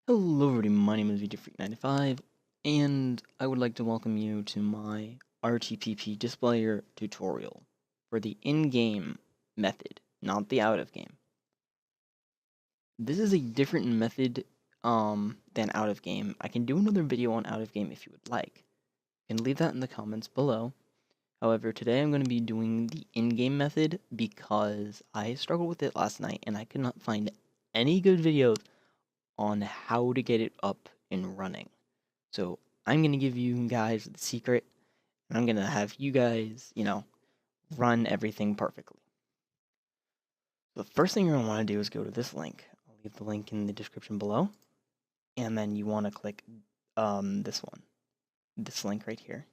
Hello everybody, my name is VGFreak95, and I would like to welcome you to my RTPP Displayer tutorial for the in-game method, not the out-of-game. This is a different method than out-of-game. I can do another video on out-of-game if you would like. You can leave that in the comments below. However, today I'm going to be doing the in-game method because I struggled with it last night and I could not find any good videos on how to get it up and running. So I'm going to give you guys the secret, and I'm going to have you guys, run everything perfectly. The first thing you're going to want to do is go to this link. I'll leave the link in the description below. And then you want to click this link right here.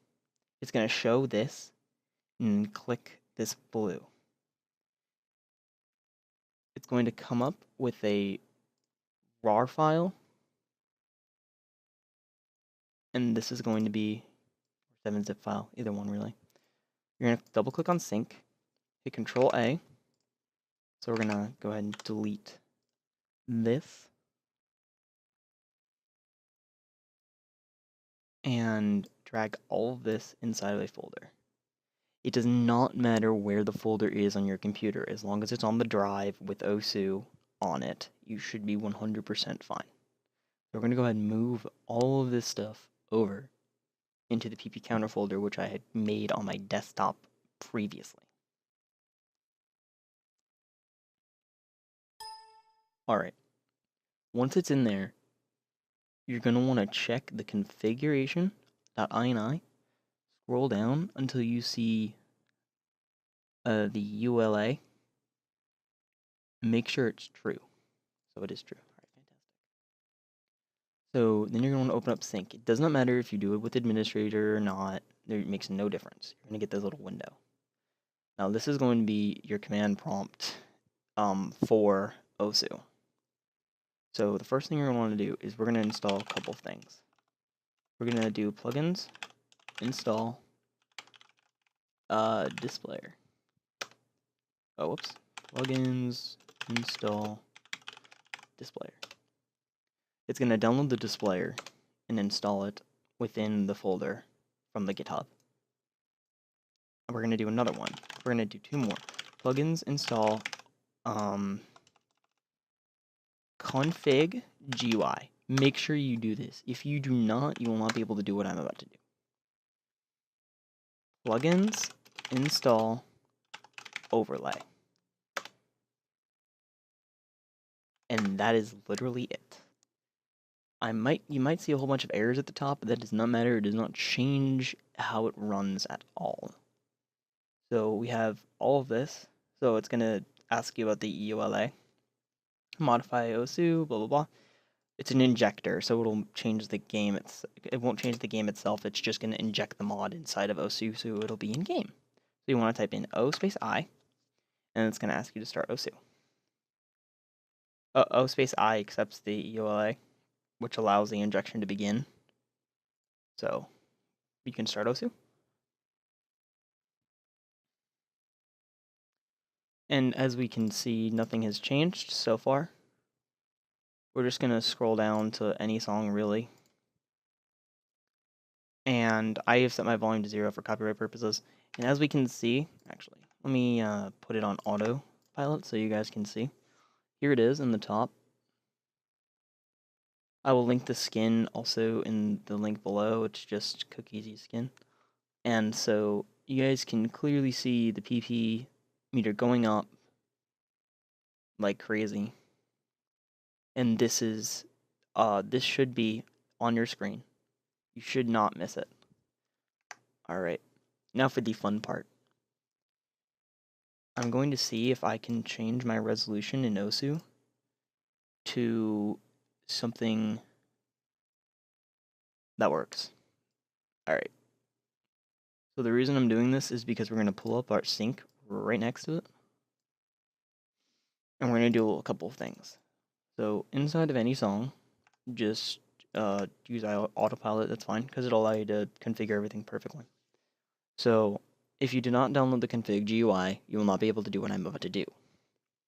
It's going to show this, and click this blue. It's going to come up with a RAR file, and this is going to be 7-zip file, either one really. You're going to double click on sync, hit Control A. So we're gonna go ahead and delete this and drag all of this inside of a folder. It does not matter where the folder is on your computer, as long as it's on the drive with OSU on it, you should be 100% fine. So we're gonna go ahead and move all of this stuff over into the PP counter folder, which I had made on my desktop previously. Alright, once it's in there, you're going to want to check the configuration.ini, scroll down until you see the ULA, make sure it's true. So it is true. All right, fantastic. So then you're going to want to open up sync. It does not matter if you do it with administrator or not. It makes no difference. You're going to get this little window. Now this is going to be your command prompt for OSU. So the first thing you're going to want to do is we're going to install a couple things. We're going to do plugins, install displayer. Oh, whoops. Plugins, install displayer. It's going to download the displayer and install it within the folder from the GitHub. And we're going to do another one. We're going to do two more. Plugins, install config GUI. Make sure you do this. If you do not, you will not be able to do what I'm about to do. Plugins, install overlay. And that is literally it. You might see a whole bunch of errors at the top, but that does not matter. It does not change how it runs at all. So we have all of this. So it's going to ask you about the EULA. Modify OSU, blah, blah, blah. It's an injector, so it'll change the game. It won't change the game itself. It's just going to inject the mod inside of OSU, so it'll be in game. So you want to type in O space I, and it's going to ask you to start OSU. O space I accepts the EULA, which allows the injection to begin. So you can start OSU. And as we can see, nothing has changed so far. We're just going to scroll down to any song, really. And I have set my volume to 0 for copyright purposes. And as we can see, actually, let me put it on autopilot so you guys can see. Here it is in the top. I will link the skin also in the link below. It's just Cookies skin. And so you guys can clearly see the PP meter going up like crazy. And this should be on your screen. You should not miss it. Alright, now for the fun part. I'm going to see if I can change my resolution in OSU to something that works. Alright. So the reason I'm doing this is because we're going to pull up our sync right next to it. And we're going to do a couple of things. So inside of any song, just use autopilot, that's fine, because it'll allow you to configure everything perfectly. So if you do not download the config GUI, you will not be able to do what I'm about to do.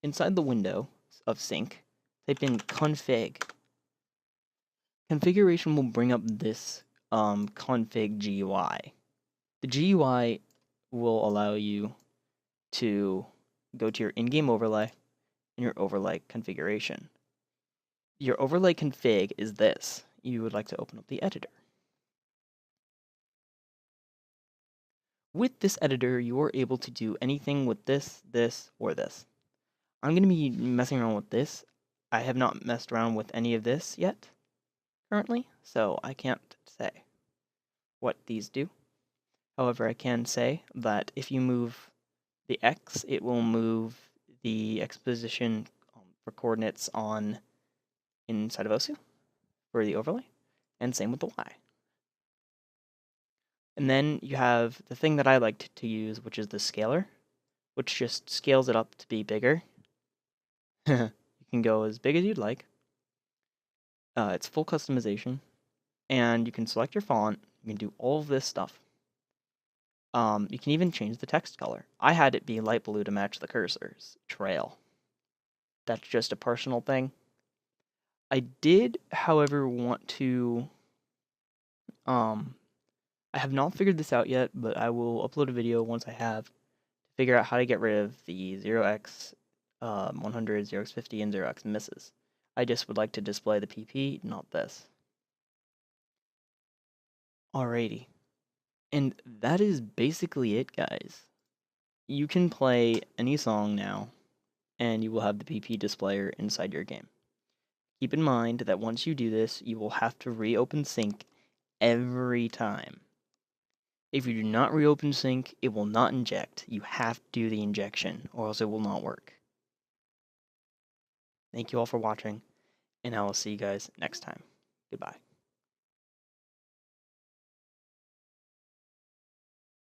Inside the window of sync, type in config. configuration will bring up this config GUI. The GUI will allow you to go to your in-game overlay and your overlay configuration. Your overlay config is this. You would like to open up the editor. With this editor, you are able to do anything with this, this, or this. I'm going to be messing around with this. I have not messed around with any of this yet, currently, so I can't say what these do. However, I can say that if you move the X, it will move the X position for coordinates on inside of OSU for the overlay, and same with the Y. And then you have the thing that I like to use, which is the scaler, which just scales it up to be bigger. You can go as big as you'd like. It's full customization, and you can select your font. You can do all of this stuff. You can even change the text color. I had it be light blue to match the cursor's trail. That's just a personal thing. I did, however, want to. I have not figured this out yet, but I will upload a video once I have to figure out how to get rid of the 0x 100, 0x 50, and 0x misses. I just would like to display the PP, not this. Alrighty. And that is basically it, guys. You can play any song now, and you will have the PP Displayer inside your game. Keep in mind that once you do this, you will have to reopen sync every time. If you do not reopen sync, it will not inject. You have to do the injection, or else it will not work. Thank you all for watching, and I will see you guys next time. Goodbye.